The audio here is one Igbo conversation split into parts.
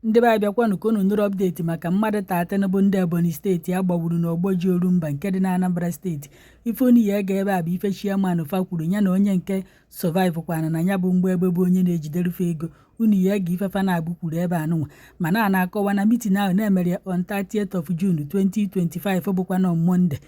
Ndị be abịakwanụ ka unu nụrụ update maka mmadụ 13 bụ ndị Ebonyi steeti agbagburu na Ogboji Anambra nke dị na Anambra steeti. Ife unu ya ga ebe a bụ ife chairman fa kwuru ya na onye nke survive kwana na ya bụ mgbe ebe bụ onye na-ejiderufe ego. Unu ya ga ife fa na-abụ kwuru ebe anụnwa mana a na-akọwa na meeting ahụ na-emere on 30th of June 2025 bụkwa na Monday.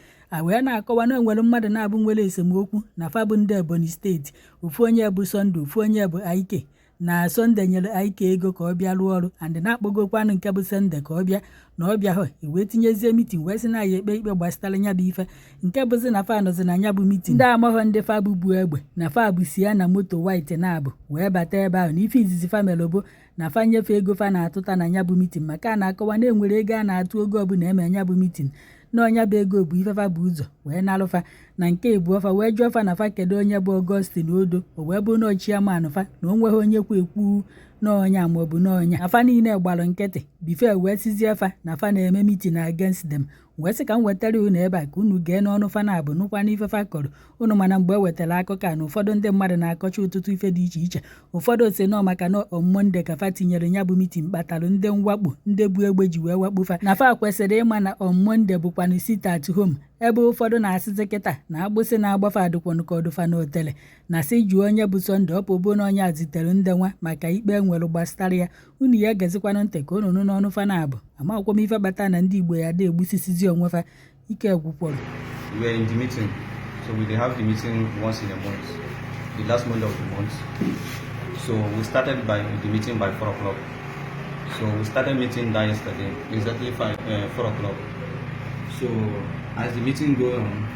Wee na-akọwa na enwere mmadụ na-abụ nwere esemokwu na fa bụ ndị Ebonyi steeti. Ofu onye bụ Sunday, ofu onye bụ Ike. Na Sunday nyere Ike ego ka ọ bịa rụọ ọrụ and na-akpọgokwanụ nke bụ Sunday ka ọ bịa na ọ bịa hụ wee tinyezie meeting wee sị na ya ekpe ikpe gbasara nya bụ ife nke bụzi na fa nọzi na nya bụ meeting. Ndị amaghọ ndị fa bụ egbe na fa bụ si ya na moto white na-abụ wee bata ebe ahụ na ife izizi fa mere bụ na fa nyefe ego fa na-atụta na nya bụ meeting maka a na-akọwa na enwere ego a na-atụ oge ọbụla eme nya bụ meeting na ọnya bụ ego bụ ifefa bụ ụzọ wee nalụfa na nke ebu ọfa wee jụọ fa na fa kedu onye bụ Augustine Odo o wee bụ na chairman fa na o nweghị onye kwu ekwu n'ọnya maọbụ n'ọnya afa niile gbara nkịtị bife wee sizie fa na fa na-eme meeting against them wee sị ka m wetara unu ebe a ka unu gee n'ọnụ fa na-abụ nụkwa n'ife fa kọrọ unu mana mgbe e wetara akụkọ a na ụfọdụ ndị mmadụ na-akọcha ụtụtụ ife dị iche iche. Ụfọdụ ose nọ maka na Monday ka fa tinyere nya bụ meeting kpatalụ ndị mwakpo ndị bụ egbe ji wee wakpo fa na fa kwesịrị ịma na Monday bụkwanụ sit at home ebe ụfọdụ na-asịzi kịta na agbụsị na-agbafe adịkwanụ ka ọdụfa na otele na sị jụọ onye bụ Sunday ọpụbụ na onye a zitere ndị nwa maka ikpe enwere gbasara ya. Unu ya gezikwanụ ntị ka unu nụ n'ọnụ fa na-abụ amakwam ife bata na ndị Igbo ya dị egbusisizi onwe fa ike gwụkwọrọ. We are in the meeting, so we have the meeting once in a month, the last Monday of the month. So we started the meeting by 4 o'clock. So we started meeting that yesterday, exactly 4 o'clock. So as the meeting goes on,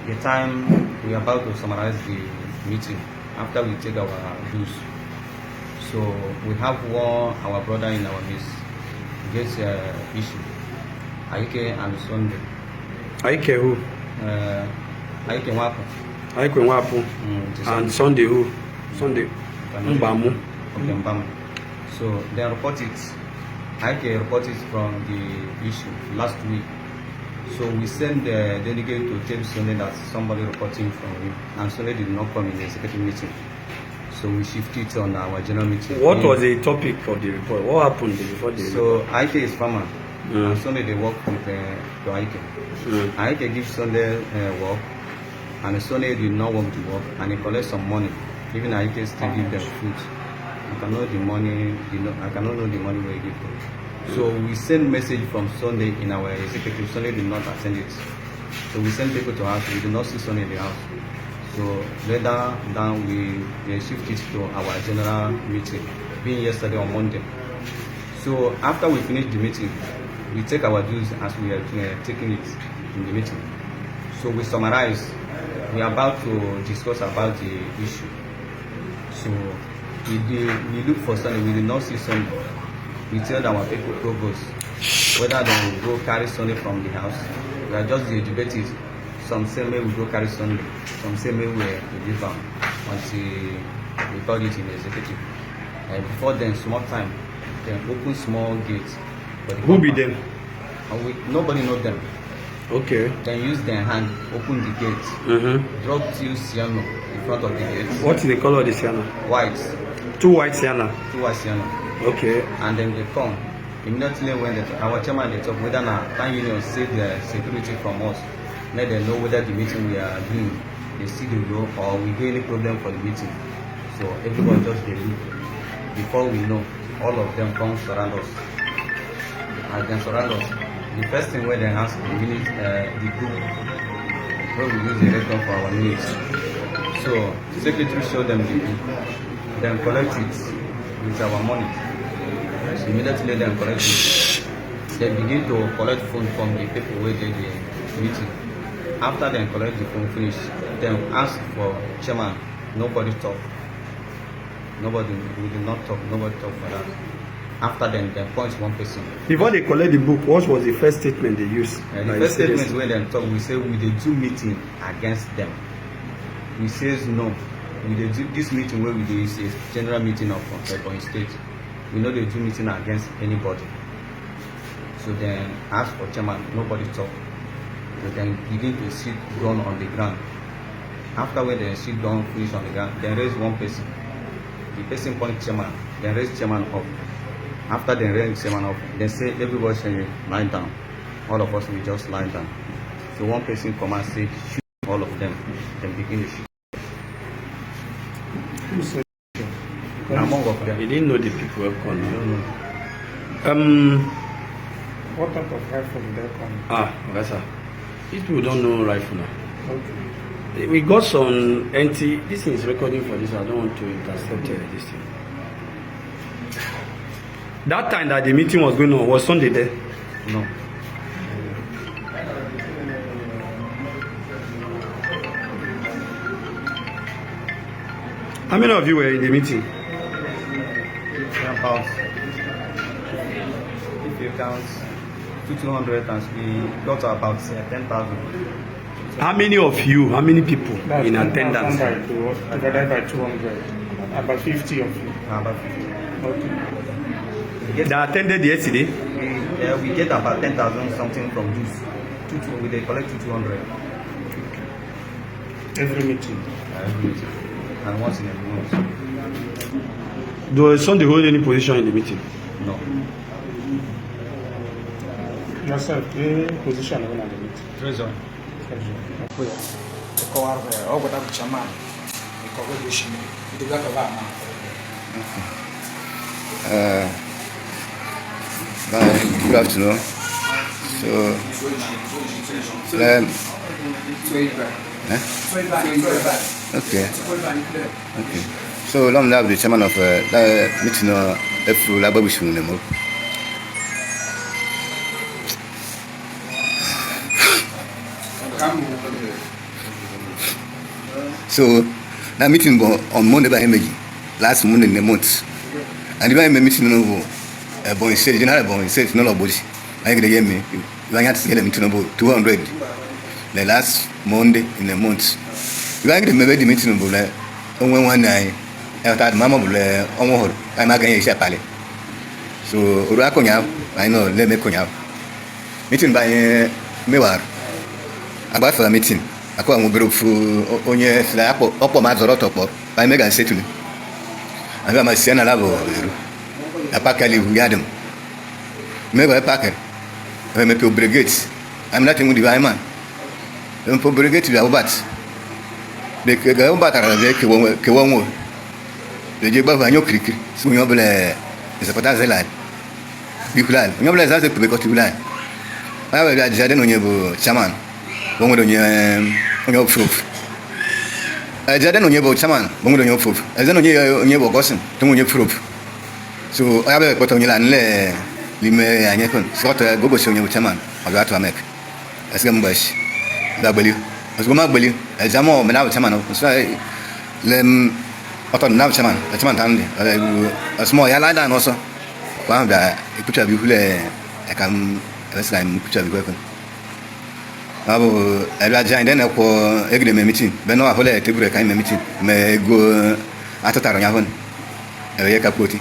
the time we are about to summarize the meeting after we take our dues. So we have our brother in our midst, this issue, Ike and Sunday. Ike who? Ike Wapu. Ike Wapu. And Sunday who? Sunday. Mbamu. Okay, Mbamu. So they report it. Ike reported from the issue last week. So we sent the delegate to tell Sunday that somebody reporting from him, and Sunday did not come in the executive meeting. So we shifted it on our general meeting. What was the topic of the report? What happened before the report? So Ike is farmer. And Sunday they work with Ike. Ike gives Sunday work, and Sunday did not want to work, and he collects some money. Even Ike still give them food. I cannot know the money. I cannot know the money where he give them. So we send message from Sunday in our executive. Sunday did not attend it. So we send people to house. We did not see Sunday in the house. So later down we shift it to our general meeting, being yesterday on Monday. So after we finish the meeting, we take our dues as we are taking it in the meeting. So we summarize. We are about to discuss about the issue. So we look for Sunday. We did not see Sunday. We tell our people provost whether they will go carry Sunday from the house. We are just debating. Some say maybe we go carry Sunday. Some say maybe we leave them until we got it in the executive. And before then, small time, then open small gates. Who be them? Nobody know them. Okay. Then use their hand, open the gate, drop 2 Sienna in front of the gate. What is the color of the Sienna? White. 2 white Sienna? 2 white Sienna. Okay. And then they come. Immediately when our chairman they talk, whether now Town Union save the security from us, let them know whether the meeting we are doing, they see the go or we get any problem for the meeting. So everyone just they look. Before we know, all of them come surround us. And then surround us. The first thing where they ask the minute, the group where we use the record for our minutes. So secretary show them the group, then collect it with our money. So immediately then collect it. They begin to collect phone from the people where they the meeting. After they collect the phone finish, then ask for chairman. Nobody talk. We did not talk. Nobody talk for that. After then, they point one person. Before they collect the book, what was the first statement they used? The first statement where they talk, we say we did do meeting against them. We says no. We did do this meeting where we do is a general meeting of Ebonyi State. We know they do meeting against anybody. So then ask for chairman. Nobody talk. So then begin to sit down on the ground. After when they sit down, finish on the ground, then raise one person. The person point chairman, then raise chairman up. After they ring the sermon off, they say everybody should lie down. All of us will just lie down. So one person come and say, shoot all of them. Then begin to shoot. Among of them. You didn't know the people were gone. I don't know. What type of rifle did they come? That's these people don't know rifle now. Okay. We got some empty. This thing is recording for this. I don't want to intercept this thing. That time that the meeting was going on, was Sunday there? No. How many of you were in the meeting? About, if you count 200 and we got to about 10,000. How many of you? How many people That's in attendance? Divided by 200. About 50 of you. About 50. Okay. That attended yesterday? We get about 10,000 something from this. They collect 200. Every meeting. And once in a month. Does Sunday hold any position in the meeting? No. Yourself, any position in the meeting? Treasure. Good afternoon. Okay. So long now the chairman of the meeting through Lababushun. So that meeting on Monday by Emily, last Monday in the month. And if I am a meeting over Ebonyians said general Ebonyians said no Ogboji. I get me. You have to get them to about 200. The last Monday in the month. You are getting the meeting over there. Only one night. I thought Mamma will almost. I'm not going to share pally. So Urakonya, I know, let me conya. Meeting by Mewar. About for a meeting. I call him on your upper Mazorotop. I make a say to me. I got my son a lavo. A packer we had him. Maybe a packer. I make your brigades. I'm nothing with the man. I'm for brigade to the bats. They go back and they go on. The Jabba and your creek, so you is a potassium line. You plan, you know, that's a because you line. I will add Jaden on your chairman. One on your proof. I Jaden on your chairman, one on your proof. I don't know your gossip, don't want your proof. So I have a put on your land, Lime and Yakon, sort of go show your chairman, or that to make. As Gambush, W. As Gomabili, as Jamo, Menau chairman, so Lem. Otto now chairman, a chairman, a small yard also. One of the picture of you, I can, last time picture of you. I joined then for every meeting, but no, I hold a table meeting, may go at a Tarayavan, a Yakapoti.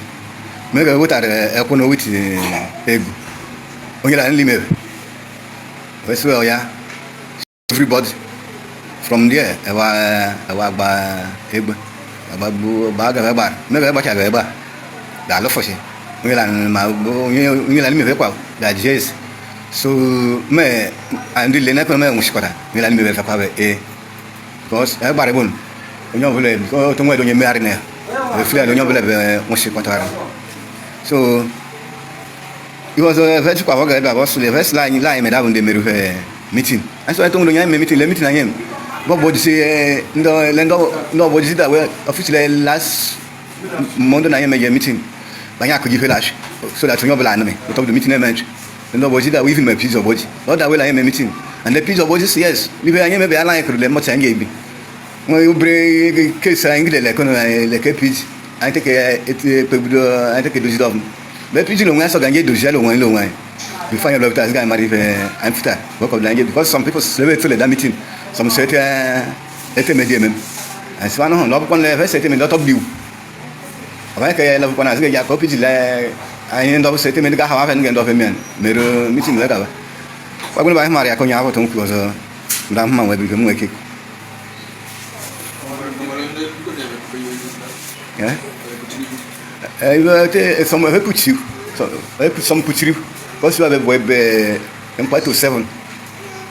Make a water a cono with egg. Only only me. Well, yeah, everybody from there, I walk by Ebb. Babu baga baba mega bacha baba da lo fosi ngila ma ngila mi be kwa da jes so me andi le na ko me mushkota ngila mi be fa kwa be because e bare bon onyo vole ko to ngwe do nyeme arine e fia do nyobele be mushkota so it was a very kwa waga da was the first line me da bunde meru meeting and so I told you meeting le meeting anyem Ogboji say no Ogboji that we officially last Monday night meeting. Banya could give flash so that you know plan me. We talk the meeting element. No Ogboji that we even my piece of Ogboji. Not that we like meeting. And the piece of Ogboji yes. We be anyem be align could let much engage be. When you bring case angle like a piece. I take a dozi of. The piece long answer ganje dozi lo wan lo wan. You find your doctor guy marry I'm fit. Work of language because some people sleep to that meeting. Some certain medium and so on no on the first setting not view okay love on as ya copy la I end up setting ga ha fa ngendo fa men mero meeting la ka ba kwa kun ba maria ko nya ko ton ko so ndam ma wa bi ko mo ke yeah I will some have put you So some puchiri because you have a web empire to 7.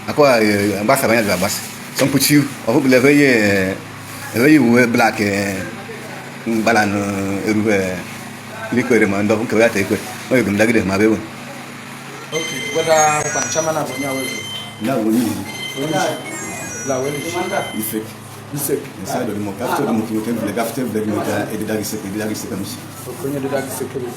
Akwa ambassa banya ga bas. Some puchiri of level ye black balan eru liquor man do ko ya te ko. O yugum dagide ma bewo. Okay, whether Panchama na Bonya wewe. Na woni. La wewe. Ifek. Isek. Inside of the mock after the mock, you can play after the mock, and the dog is a Okonye de dagi security.